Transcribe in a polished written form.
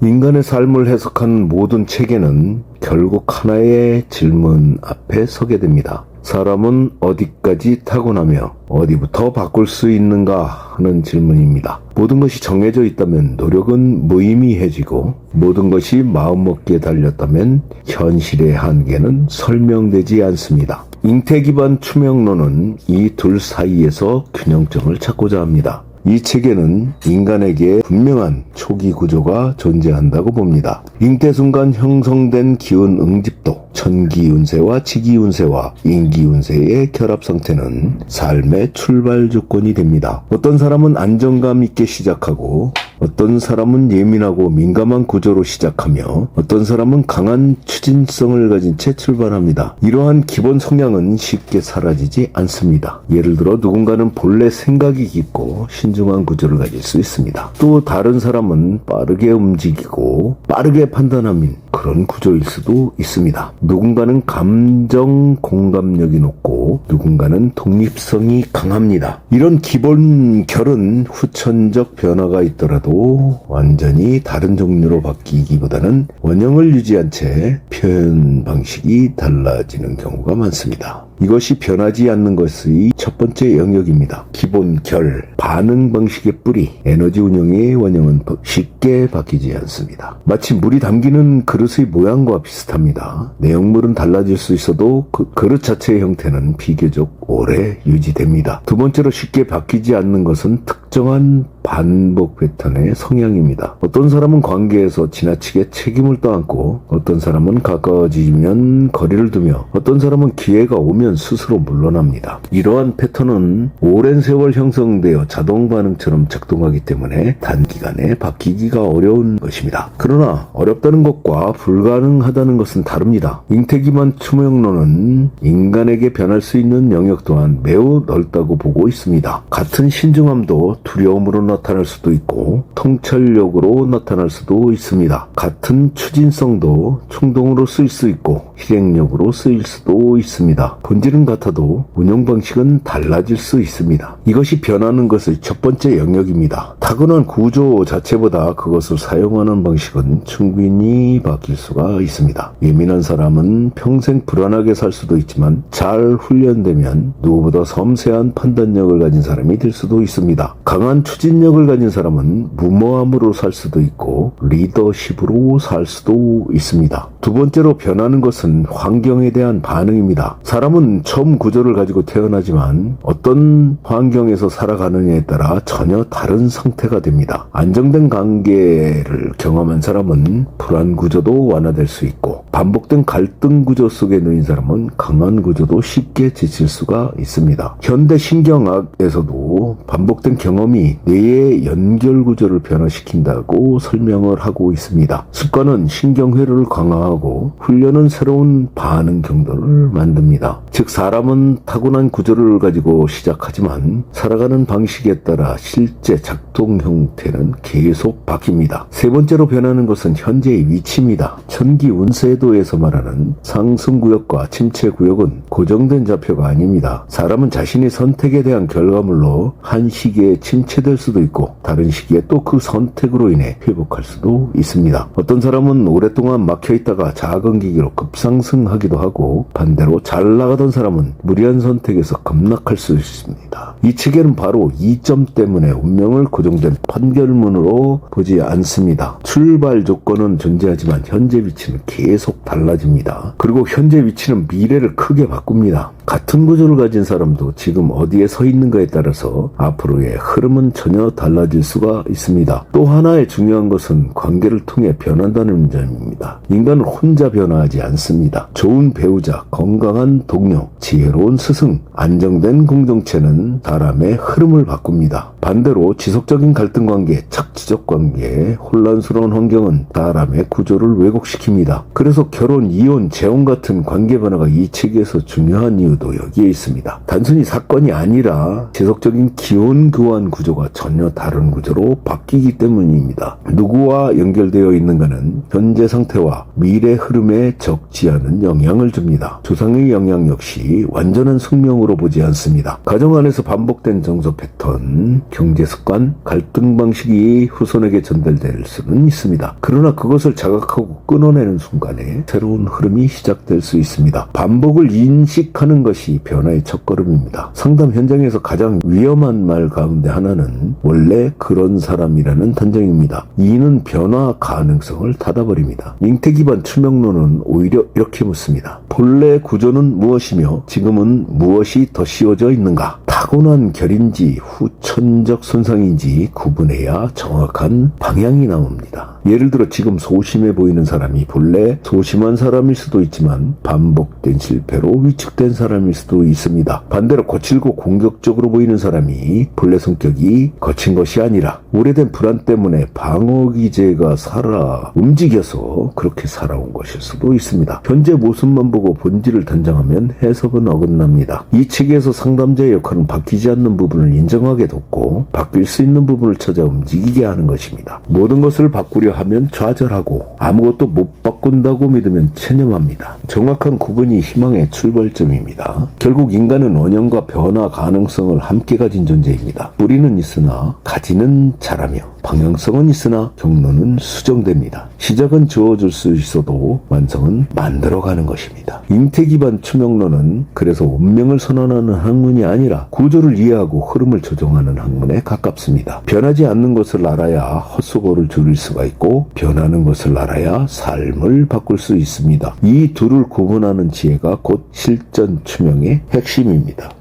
인간의 삶을 해석하는 모든 체계는 결국 하나의 질문 앞에 서게 됩니다. 사람은 어디까지 타고나며 어디부터 바꿀 수 있는가 하는 질문입니다. 모든 것이 정해져 있다면 노력은 무의미해지고 모든 것이 마음먹기에 달렸다면 현실의 한계는 설명되지 않습니다. 잉태 기반 추명론은 이 둘 사이에서 균형점을 찾고자 합니다. 이 체계는 인간에게 분명한 초기 구조가 존재한다고 봅니다. 잉태 순간 형성된 기운 응집도, 천기운세와 지기운세와 인기운세의 결합 상태는 삶의 출발 조건이 됩니다. 어떤 사람은 안정감 있게 시작하고 어떤 사람은 예민하고 민감한 구조로 시작하며 어떤 사람은 강한 추진성을 가진 채 출발합니다. 이러한 기본 성향은 쉽게 사라지지 않습니다. 예를 들어 누군가는 본래 생각이 깊고 신중한 구조를 가질 수 있습니다. 또 다른 사람은 빠르게 움직이고 빠르게 판단하는 그런 구조일 수도 있습니다. 누군가는 감정 공감력이 높고 누군가는 독립성이 강합니다. 이런 기본 결은 후천적 변화가 있더라도 완전히 다른 종류로 바뀌기보다는 원형을 유지한 채 표현 방식이 달라지는 경우가 많습니다. 이것이 변하지 않는 것의 첫 번째 영역입니다. 기본 결, 반응 방식의 뿌리, 에너지 운영의 원형은 쉽게 바뀌지 않습니다. 마치 물이 담기는 그릇의 모양과 비슷합니다. 내용물은 달라질 수 있어도 그 그릇 자체의 형태는 비교적 오래 유지됩니다. 두 번째로 쉽게 바뀌지 않는 것은 특정한 반복 패턴의 성향입니다. 어떤 사람은 관계에서 지나치게 책임을 떠안고 어떤 사람은 가까워지면 거리를 두며 어떤 사람은 기회가 오면 스스로 물러납니다. 이러한 패턴은 오랜 세월 형성되어 자동 반응처럼 작동하기 때문에 단기간에 바뀌기가 어려운 것입니다. 그러나 어렵다는 것과 불가능하다는 것은 다릅니다. 잉태 기반 추명론은 인간에게 변할 수 있는 영역 또한 매우 넓다고 보고 있습니다. 같은 신중함도 두려움으로 나타날 수도 있고 통찰력으로 나타날 수도 있습니다. 같은 추진성도 충동으로 쓰일 수 있고 실행력으로 쓰일 수도 있습니다. 본질은 같아도 운영 방식은 달라질 수 있습니다. 이것이 변하는 것의 첫 번째 영역입니다. 타고난 구조 자체보다 그것을 사용하는 방식은 충분히 바뀔 수가 있습니다. 예민한 사람은 평생 불안하게 살 수도 있지만 잘 훈련되면 누구보다 섬세한 판단력을 가진 사람이 될 수도 있습니다. 강한 추진력을 가진 사람은 무모함으로 살 수도 있고 리더십으로 살 수도 있습니다. 두 번째로 변하는 것은 환경에 대한 반응입니다. 사람은 처음 구조를 가지고 태어나지만 어떤 환경에서 살아가느냐에 따라 전혀 다른 상태가 됩니다. 안정된 관계를 경험한 사람은 불안 구조도 완화될 수 있고 반복된 갈등 구조 속에 놓인 사람은 강한 구조도 쉽게 지칠 수가 있습니다. 현대 신경학에서도 반복된 경험이 뇌의 연결 구조를 변화시킨다고 설명을 하고 있습니다. 습관은 신경회로를 강화하고 훈련은 새로운 반응 경로를 만듭니다. 즉 사람은 타고난 구조를 가지고 시작하지만 살아가는 방식에 따라 실제 작동 형태는 계속 바뀝니다. 세 번째로 변하는 것은 현재의 위치입니다. 천기 운세도에서 말하는 상승구역과 침체구역은 고정된 좌표가 아닙니다. 사람은 자신의 선택에 대한 결과물로 한 시기에 침체될 수도 있고 다른 시기에 또 그 선택으로 인해 회복할 수도 있습니다. 어떤 사람은 오랫동안 막혀있다가 작은 계기로 급상승하기도 하고 반대로 잘 나가던 사람은 무리한 선택에서 급락할 수 있습니다. 이 체계는 바로 이점 때문에 운명을 고정된 판결문으로 보지 않습니다. 출발 조건은 존재하지만 현재 위치는 계속 달라집니다. 그리고 현재 위치는 미래를 크게 바꿉니다. 같은 구조를 가진 사람도 지금 어디에 서 있는가에 따라서 앞으로의 흐름은 전혀 달라질 수가 있습니다. 또 하나의 중요한 것은 관계를 통해 변한다는 점입니다. 인간은 혼자 변화하지 않습니다. 좋은 배우자, 건강한 동료, 지혜로운 스승, 안정된 공동체는 사람의 흐름을 바꿉니다. 반대로 지속적인 갈등 관계, 착취적 관계, 혼란스러운 환경은 사람의 구조를 왜곡시킵니다. 그래서 가족, 결혼, 이혼, 재혼 같은 관계 변화가 이 책에서 중요한 이유도 여기에 있습니다. 단순히 사건이 아니라 지속적인 기원 교환 구조가 전혀 다른 구조로 바뀌기 때문입니다. 누구와 연결되어 있는가는 현재 상태와 미래 흐름에 적지 않은 영향을 줍니다. 조상의 영향 역시 완전한 숙명으로 보지 않습니다. 가정 안에서 반복된 정서 패턴, 경제 습관, 갈등 방식이 후손에게 전달될 수는 있습니다. 그러나 그것을 자각하고 끊어내는 순간에 새로운 흐름이 시작될 수 있습니다. 반복을 인식하는 것이 변화의 첫걸음입니다. 상담 현장에서 가장 위험한 말 가운데 하나는 원래 그런 사람이라는 단정입니다. 이는 변화 가능성을 닫아버립니다. 잉태 기반 추명론은 오히려 이렇게 묻습니다. 본래 구조는 무엇이며 지금은 무엇이 더 씌워져 있는가? 타고난 결인지 후천적 손상인지 구분해야 정확한 방향이 나옵니다. 예를 들어 지금 소심해 보이는 사람이 본래 소심한 사람일 수도 있지만 반복된 실패로 위축된 사람일 수도 있습니다. 반대로 거칠고 공격적으로 보이는 사람이 본래 성격이 거친 것이 아니라 오래된 불안 때문에 방어 기제가 움직여서 그렇게 살아온 것일 수도 있습니다. 현재 모습만 보고 본질을 단정하면 해석은 어긋납니다. 이 책에서 상담자의 역할은 바뀌지 않는 부분을 인정하게 돕고 바뀔 수 있는 부분을 찾아 움직이게 하는 것입니다. 모든 것을 바꾸려 하면 좌절하고 아무것도 못 바꾼다고 믿으면 체념합니다. 정확한 구분이 희망의 출발점입니다. 결국 인간은 원형과 변화 가능성을 함께 가진 존재입니다. 뿌리는 있으나 가지는 자라며 방향성은 있으나 경로는 수정됩니다. 시작은 주어질 수 있어도 완성은 만들어가는 것입니다. 잉태 기반 추명론은 그래서 운명을 선언하는 학문이 아니라 구조를 이해하고 흐름을 조정하는 학문에 가깝습니다. 변하지 않는 것을 알아야 헛수고를 줄일 수가 있고 변하는 것을 알아야 삶을 바꿀 수 있습니다. 이 둘을 구분하는 지혜가 곧 실전 추명의 핵심입니다.